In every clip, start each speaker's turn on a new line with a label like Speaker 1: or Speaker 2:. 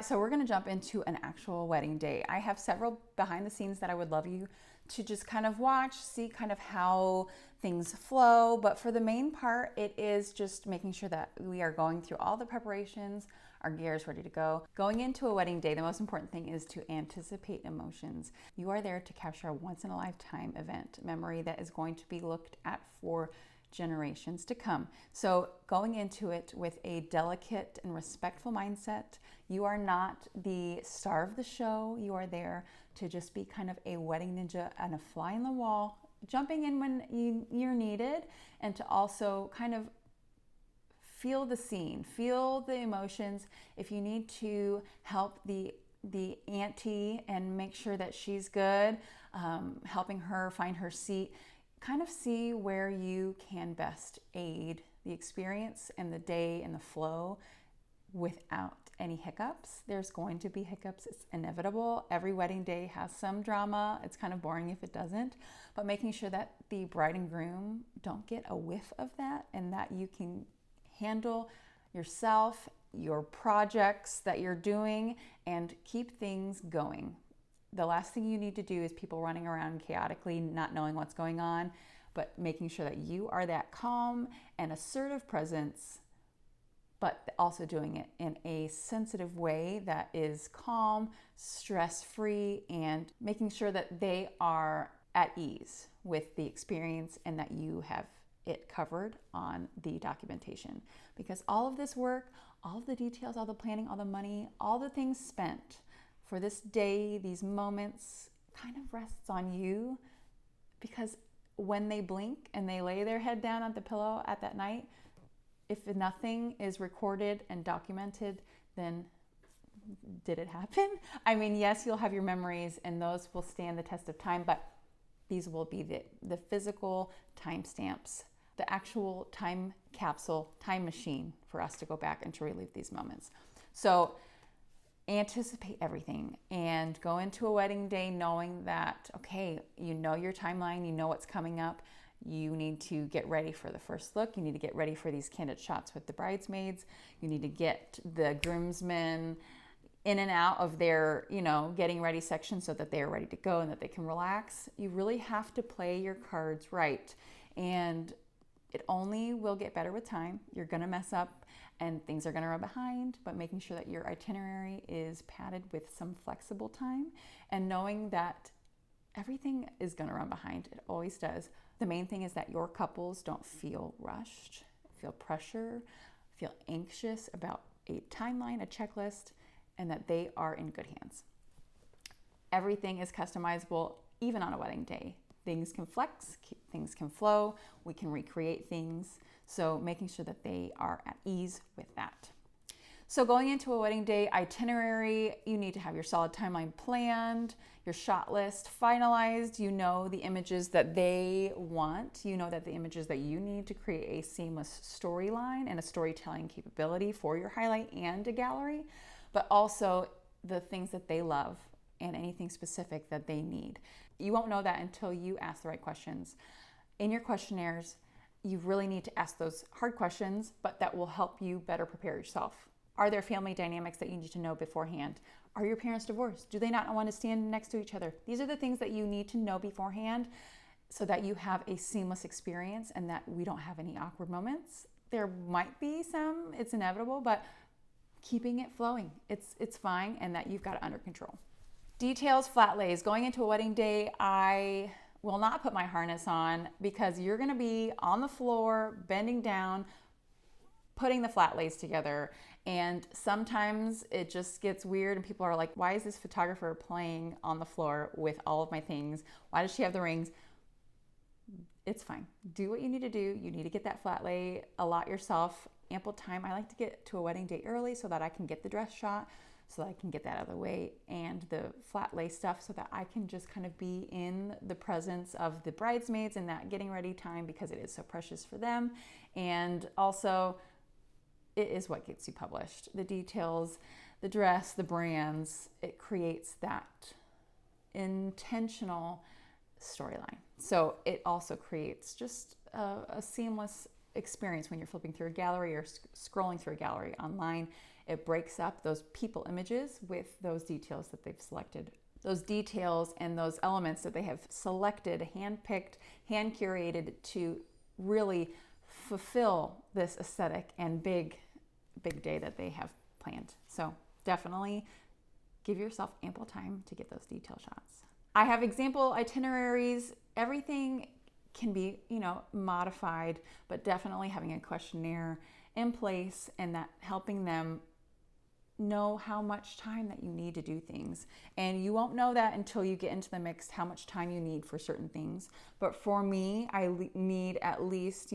Speaker 1: so we're going to jump into an actual wedding day. I have several behind the scenes that I would love you to just kind of watch, see kind of how things flow. But for the main part, it is just making sure that we are going through all the preparations, our gear is ready to go. Going into a wedding day, the most important thing is to anticipate emotions. You are there to capture a once in a lifetime event, memory that is going to be looked at for generations to come. So going into it with a delicate and respectful mindset, you are not the star of the show. You are there to just be kind of a wedding ninja and a fly in the wall, jumping in when you're needed, and to also kind of feel the scene, feel the emotions. If you need to help the auntie and make sure that she's good, helping her find her seat, kind of see where you can best aid the experience and the day and the flow without any hiccups. There's going to be hiccups, it's inevitable. Every wedding day has some drama. It's kind of boring if it doesn't, but making sure that the bride and groom don't get a whiff of that and that you can handle yourself, your projects that you're doing, and keep things going. The last thing you need to do is people running around chaotically, not knowing what's going on, but making sure that you are that calm and assertive presence, but also doing it in a sensitive way that is calm, stress-free, and making sure that they are at ease with the experience and that you have it covered on the documentation. Because all of this work, all of the details, all the planning, all the money, all the things spent for this day, these moments, kind of rests on you, because when they blink and they lay their head down on the pillow at that night, if nothing is recorded and documented, then did it happen? I mean, yes, you'll have your memories and those will stand the test of time, but these will be the physical timestamps, the actual time capsule, time machine for us to go back and to relive these moments. So anticipate everything and go into a wedding day knowing that, okay, you know your timeline, you know what's coming up. You need to get ready for the first look. You need to get ready for these candid shots with the bridesmaids. You need to get the groomsmen in and out of their, getting ready section so that they are ready to go and that they can relax. You really have to play your cards right. And it only will get better with time. You're going to mess up and things are going to run behind, but making sure that your itinerary is padded with some flexible time and knowing that everything is going to run behind. It always does. The main thing is that your couples don't feel rushed, feel pressure, feel anxious about a timeline, a checklist, and that they are in good hands. Everything is customizable, even on a wedding day. Things can flex, things can flow, we can recreate things. So making sure that they are at ease with that. So going into a wedding day itinerary, you need to have your solid timeline planned, your shot list finalized. You know the images that they want. You know that the images that you need to create a seamless storyline and a storytelling capability for your highlight and a gallery, but also the things that they love and anything specific that they need. You won't know that until you ask the right questions. In your questionnaires, you really need to ask those hard questions, but that will help you better prepare yourself. Are there family dynamics that you need to know beforehand? Are your parents divorced? Do they not want to stand next to each other? These are the things that you need to know beforehand so that you have a seamless experience and that we don't have any awkward moments. There might be some, it's inevitable, but keeping it flowing, it's fine, and that you've got it under control. Details, flat lays. Going into a wedding day, I will not put my harness on because you're going to be on the floor, bending down, putting the flat lays together. And sometimes it just gets weird and people are like, why is this photographer playing on the floor with all of my things? Why does she have the rings? It's fine. Do what you need to do. You need to get that flat lay, allot yourself ample time. I like to get to a wedding day early so that I can get the dress shot, so that I can get that out of the way, and the flat lay stuff so that I can just kind of be in the presence of the bridesmaids and that getting ready time because it is so precious for them. And also, it is what gets you published. The details, the dress, the brands, it creates that intentional storyline. So it also creates just a seamless experience when you're flipping through a gallery or scrolling through a gallery online. It breaks up those people images with those details that they've selected. Those details and those elements that they have selected, handpicked, hand curated to really fulfill this aesthetic and big day that they have planned. So definitely give yourself ample time to get those detail shots. I have example itineraries. Everything can be, modified, but definitely having a questionnaire in place and that helping them know how much time that you need to do things. And you won't know that until you get into the mix, how much time you need for certain things. But for me, I need at least,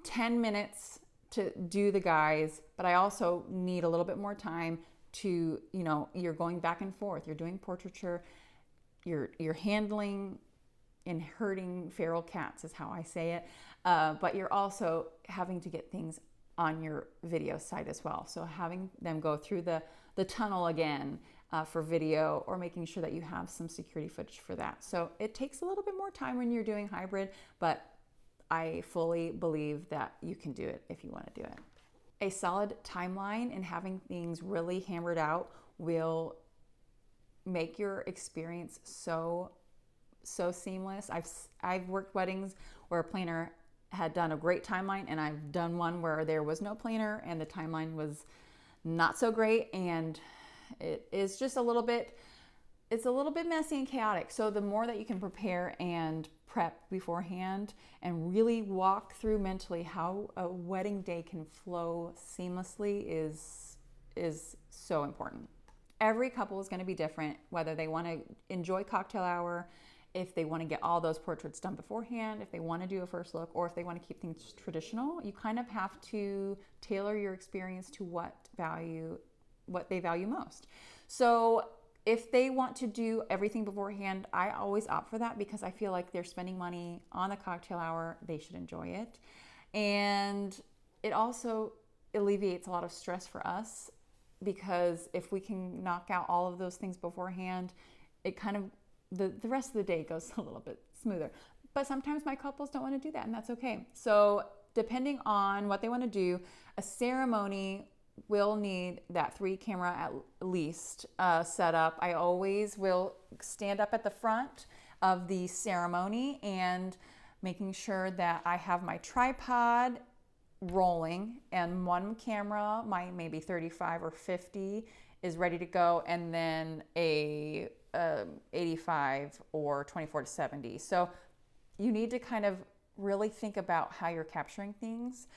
Speaker 1: 10 minutes to do the guys, but I also need a little bit more time to, you're going back and forth. You're doing portraiture, you're handling and herding feral cats is how I say it. But you're also having to get things on your video site as well. So having them go through the tunnel again for video, or making sure that you have some security footage for that. So it takes a little bit more time when you're doing hybrid, but I fully believe that you can do it if you want to do it. A solid timeline and having things really hammered out will make your experience so seamless. I've worked weddings where a planner had done a great timeline, and I've done one where there was no planner and the timeline was not so great, and it is just a little bit messy and chaotic. So the more that you can prepare and prep beforehand and really walk through mentally how a wedding day can flow seamlessly is so important. Every couple is going to be different, whether they want to enjoy cocktail hour, if they want to get all those portraits done beforehand, if they want to do a first look, or if they want to keep things traditional. You kind of have to tailor your experience to what they value most. So if they want to do everything beforehand, I always opt for that because I feel like they're spending money on the cocktail hour. They should enjoy it. And it also alleviates a lot of stress for us, because if we can knock out all of those things beforehand, it kind of, the rest of the day goes a little bit smoother. But sometimes my couples don't want to do that, and that's okay. So depending on what they want to do, a ceremony will need that 3 camera at least set up. I always will stand up at the front of the ceremony and making sure that I have my tripod rolling and one camera, my maybe 35 or 50, is ready to go, and then a 85 or 24-70. So you need to kind of really think about how you're capturing things.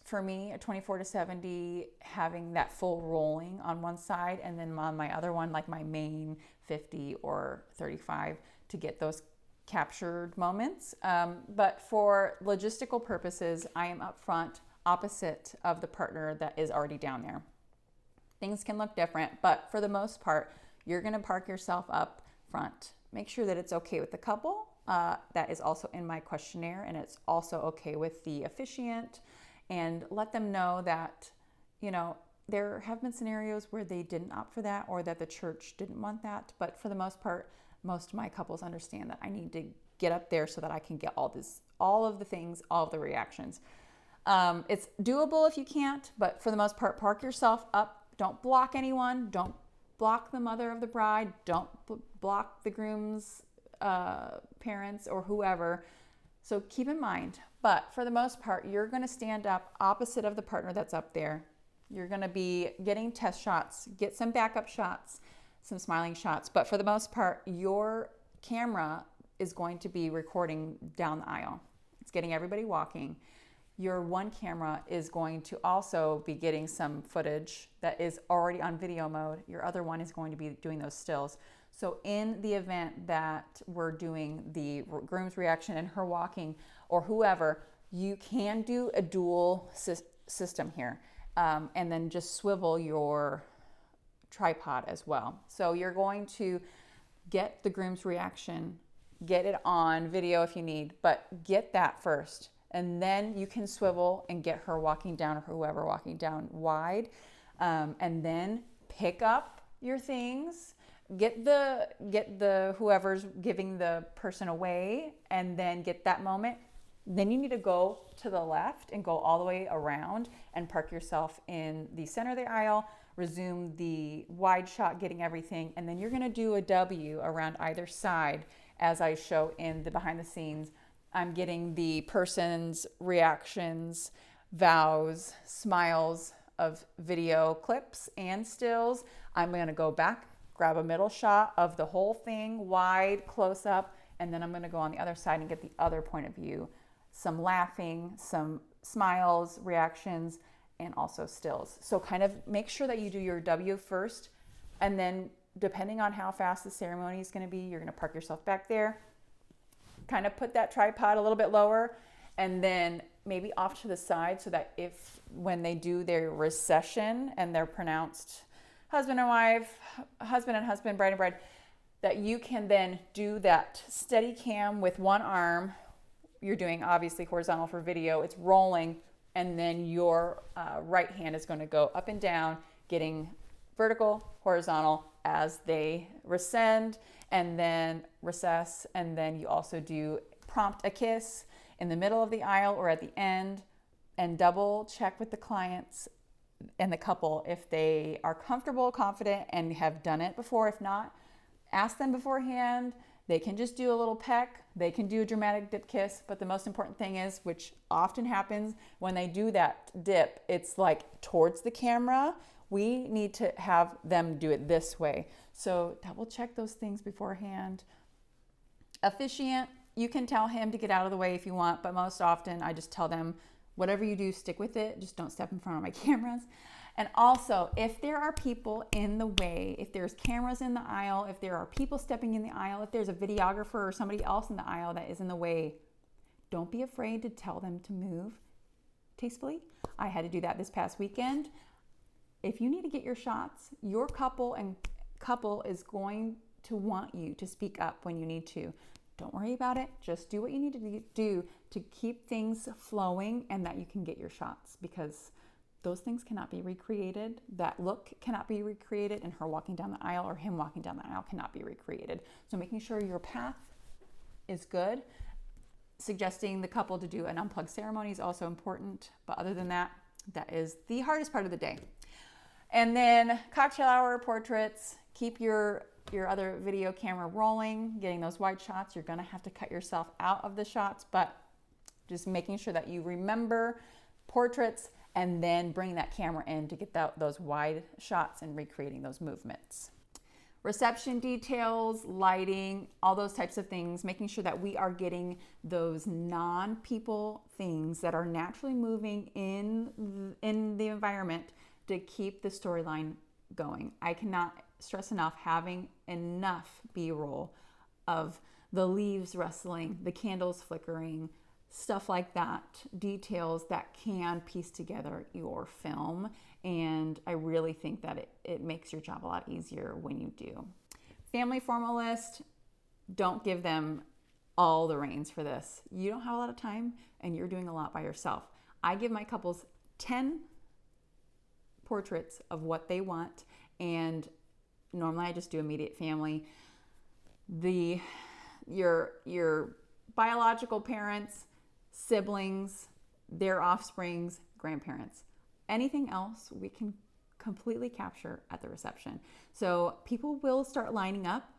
Speaker 1: For me, a 24-70, having that full rolling on one side, and then on my other one, like my main 50 or 35, to get those captured moments. But for logistical purposes, I am up front opposite of the partner that is already down there. Things can look different, but for the most part, you're going to park yourself up front. Make sure that it's okay with the couple. That is also in my questionnaire, and it's also okay with the officiant. And let them know that, there have been scenarios where they didn't opt for that, or that the church didn't want that. But for the most part, most of my couples understand that I need to get up there so that I can get all of the things, all of the reactions. It's doable if you can't, but for the most part, park yourself up. Don't block anyone. Don't block the mother of the bride. Don't block the groom's parents or whoever. So keep in mind, but for the most part, you're going to stand up opposite of the partner that's up there. You're going to be getting test shots, get some backup shots, some smiling shots. But for the most part, your camera is going to be recording down the aisle. It's getting everybody walking. Your one camera is going to also be getting some footage that is already on video mode. Your other one is going to be doing those stills. So in the event that we're doing the groom's reaction and her walking, or whoever, you can do a dual system here. And then just swivel your tripod as well. So you're going to get the groom's reaction, get it on video if you need, but get that first. And then you can swivel and get her walking down, or whoever walking down wide. And then pick up your things, get the whoever's giving the person away, and then get that moment, Then you need to go to the left and go all the way around and park yourself in the center of the aisle, resume the wide shot, getting everything, and then you're gonna do a W around either side as I show in the behind the scenes. I'm getting the person's reactions, vows, smiles of video clips and stills. I'm gonna go back, grab a middle shot of the whole thing, wide, close up, and then I'm gonna go on the other side and get the other point of view. Some laughing, some smiles, reactions, and also stills. So kind of make sure that you do your W first, and then depending on how fast the ceremony is going to be, you're going to park yourself back there, kind of put that tripod a little bit lower, and then maybe off to the side so that if when they do their recession and they're pronounced husband and wife, husband and husband, bride and bride, that you can then do that steady cam with one arm. You're doing obviously horizontal for video, it's rolling, and then your right hand is going to go up and down, getting vertical, horizontal as they rescend and then recess. And then you also do prompt a kiss in the middle of the aisle or at the end, and double check with the clients and the couple if they are comfortable, confident, and have done it before. If not, ask them beforehand. They can just do a little peck. They can do a dramatic dip kiss. But the most important thing is, which often happens when they do that dip, it's like towards the camera. We need to have them do it this way. So double check those things beforehand. Officiant, you can tell him to get out of the way if you want, but most often I just tell them, whatever you do, stick with it. Just don't step in front of my cameras. And also, if there are people in the way, if there's cameras in the aisle, if there are people stepping in the aisle, if there's a videographer or somebody else in the aisle that is in the way, don't be afraid to tell them to move tastefully. I had to do that this past weekend. If you need to get your shots, your couple is going to want you to speak up when you need to. Don't worry about it. Just do what you need to do to keep things flowing and that you can get your shots, because those things cannot be recreated. That look cannot be recreated, and her walking down the aisle or him walking down the aisle cannot be recreated. So making sure your path is good. Suggesting the couple to do an unplugged ceremony is also important. But other than that, that is the hardest part of the day. And then cocktail hour, portraits. Keep your other video camera rolling, getting those wide shots. You're gonna have to cut yourself out of the shots, but just making sure that you remember portraits and then bring that camera in to get those wide shots and recreating those movements. Reception details, lighting, all those types of things, making sure that we are getting those non-people things that are naturally moving in the environment to keep the storyline going. I cannot stress enough having enough B-roll of the leaves rustling, the candles flickering, stuff like that, details that can piece together your film. And I really think that it makes your job a lot easier when you do. Family formalist, don't give them all the reins for this. You don't have a lot of time and you're doing a lot by yourself. I give my couples 10 portraits of what they want, and normally I just do immediate family. Your biological parents, siblings, their offsprings, grandparents. Anything else we can completely capture at the reception. So people will start lining up.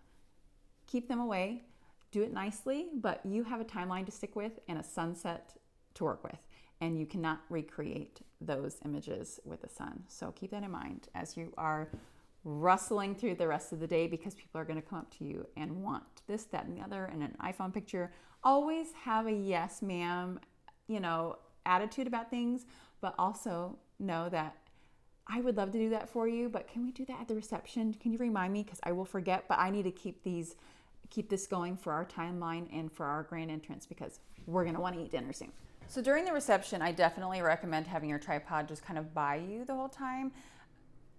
Speaker 1: Keep them away. Do it nicely, but you have a timeline to stick with and a sunset to work with. And you cannot recreate those images with the sun. So keep that in mind as you are rustling through the rest of the day, because people are going to come up to you and want this, that, and the other, and an iPhone picture. Always have a yes, ma'am, attitude about things, but also know that I would love to do that for you, but can we do that at the reception? Can you remind me? Because I will forget, but I need to keep this going for our timeline and for our grand entrance, because we're going to want to eat dinner soon. So during the reception, I definitely recommend having your tripod just kind of by you the whole time.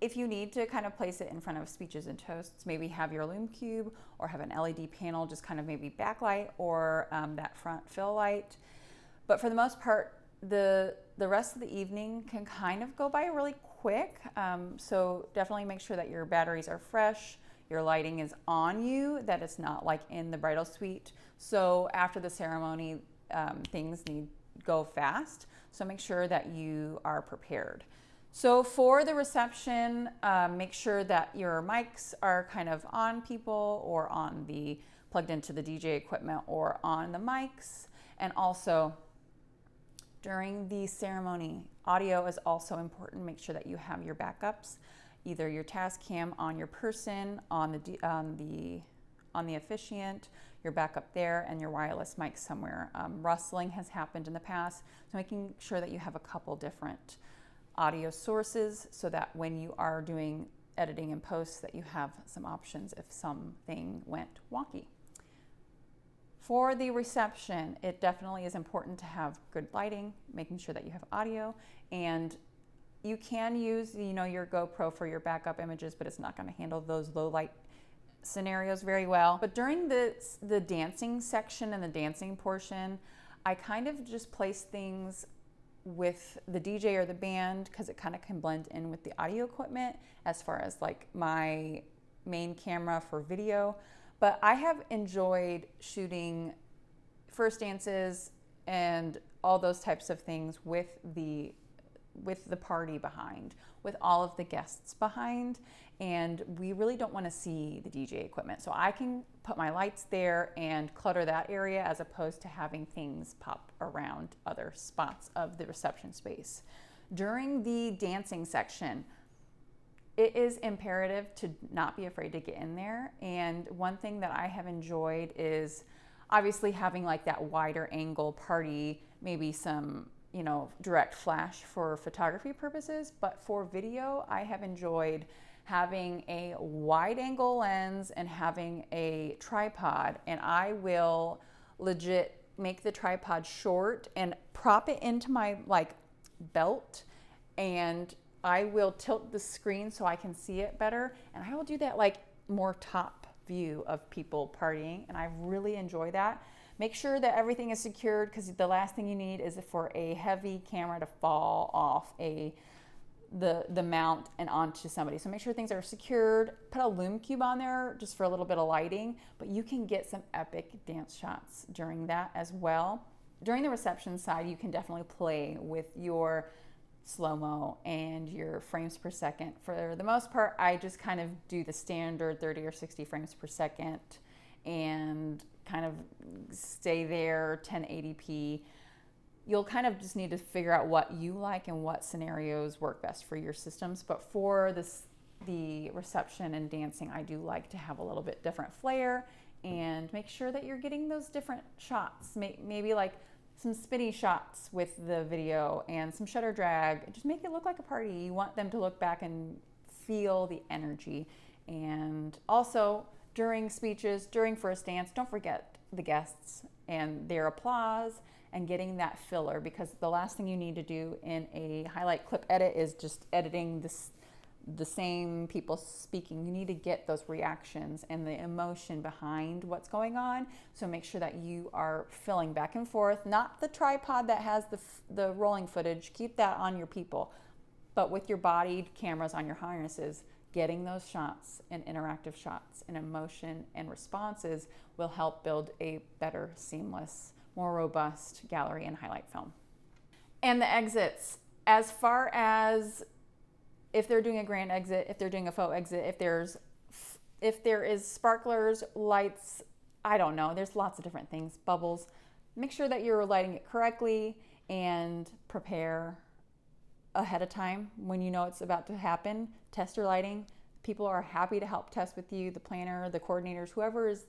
Speaker 1: If you need to kind of place it in front of speeches and toasts, maybe have your Lume Cube or have an LED panel, just kind of maybe backlight or that front fill light. But for the most part, the rest of the evening can kind of go by really quick. So definitely make sure that your batteries are fresh, your lighting is on you, that it's not like in the bridal suite. So after the ceremony, things go fast. So make sure that you are prepared. So for the reception, make sure that your mics are kind of on people or on the plugged into the DJ equipment or on the mics. And also during the ceremony, audio is also important. Make sure that you have your backups, either your Tascam on your person, on the officiant, your backup there, and your wireless mic somewhere. Rustling has happened in the past, so making sure that you have a couple different audio sources so that when you are doing editing and posts that you have some options if something went wonky. For the reception, it definitely is important to have good lighting, making sure that you have audio, and you can use your GoPro for your backup images, but it's not going to handle those low light scenarios very well. But during the dancing section and the dancing portion, I kind of just place things with the DJ or the band because it kind of can blend in with the audio equipment as far as like my main camera for video. But I have enjoyed shooting first dances and all those types of things with the party behind, with all of the guests behind, and we really don't want to see the DJ equipment. So I can put my lights there and clutter that area as opposed to having things pop around other spots of the reception space. During the dancing section, it is imperative to not be afraid to get in there. And one thing that I have enjoyed is obviously having like that wider angle party, maybe some direct flash for photography purposes, but for video, I have enjoyed having a wide angle lens and having a tripod, and I will legit make the tripod short and prop it into my belt, and I will tilt the screen so I can see it better, and I will do that more top view of people partying, and I really enjoy that. Make sure that everything is secured because the last thing you need is for a heavy camera to fall off the mount and onto somebody. So make sure things are secured. Put a Lume Cube on there just for a little bit of lighting, but you can get some epic dance shots during that as well. During the reception side, you can definitely play with your slow-mo and your frames per second. For the most part, I just kind of do the standard 30 or 60 frames per second and kind of stay there 1080p. You'll kind of just need to figure out what you like and what scenarios work best for your systems. But for the reception and dancing, I do like to have a little bit different flair and make sure that you're getting those different shots. Maybe like some spinny shots with the video and some shutter drag. Just make it look like a party. You want them to look back and feel the energy. And also during speeches, during first dance, don't forget the guests and their applause and getting that filler, because the last thing you need to do in a highlight clip edit is just editing the same people speaking. You need to get those reactions and the emotion behind what's going on. So make sure that you are filling back and forth, not the tripod that has the rolling footage. Keep that on your people, but with your bodied cameras on your harnesses, getting those shots and interactive shots and emotion and responses will help build a better, seamless, more robust gallery and highlight film. And the exits, as far as if they're doing a grand exit, if they're doing a faux exit, if there is sparklers, lights, I don't know, there's lots of different things, bubbles. Make sure that you're lighting it correctly and prepare ahead of time when you know it's about to happen. Test your lighting. People are happy to help test with you, the planner, the coordinators, whoever is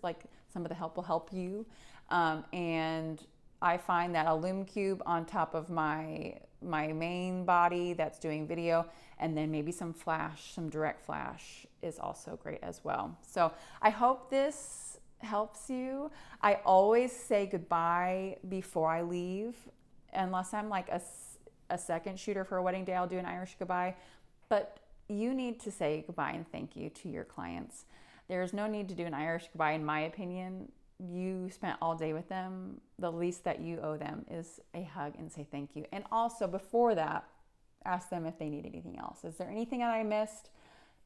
Speaker 1: some of the help will help you. And I find that a Lume Cube on top of my main body that's doing video, and then maybe some flash, some direct flash is also great as well. So I hope this helps you. I always say goodbye before I leave, unless I'm like a second shooter for a wedding day, I'll do an Irish goodbye. But you need to say goodbye and thank you to your clients. There's no need to do an Irish goodbye, in my opinion. You spent all day with them. The least that you owe them is a hug and say thank you. And also before that, ask them if they need anything else. Is there anything that I missed?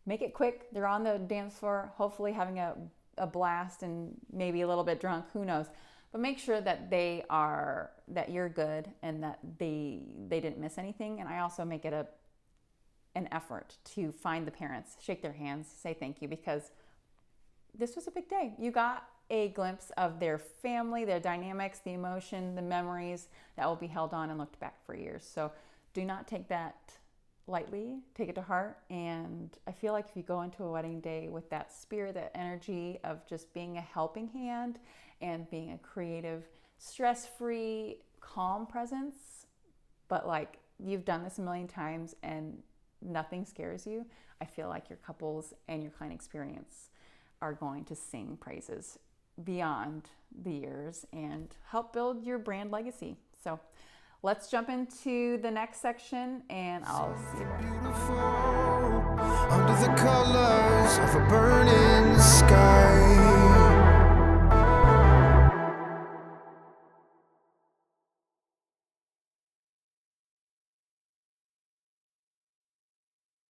Speaker 1: Make it quick. They're on the dance floor, hopefully having a blast and maybe a little bit drunk, who knows. but make sure that that you're good and that they didn't miss anything. And I also make it an effort to find the parents, shake their hands, say thank you, because this was a big day. You got a glimpse of their family, their dynamics, the emotion, the memories that will be held on and looked back for years. So do not take that lightly, take it to heart. And I feel like if you go into a wedding day with that spirit, that energy of just being a helping hand and being a creative, stress-free, calm presence, but like you've done this a million times and nothing scares you, I feel like your couples and your client experience are going to sing praises beyond the years and help build your brand legacy. So let's jump into the next section and I'll see you there.
Speaker 2: Beautiful under the colors of a burning sky.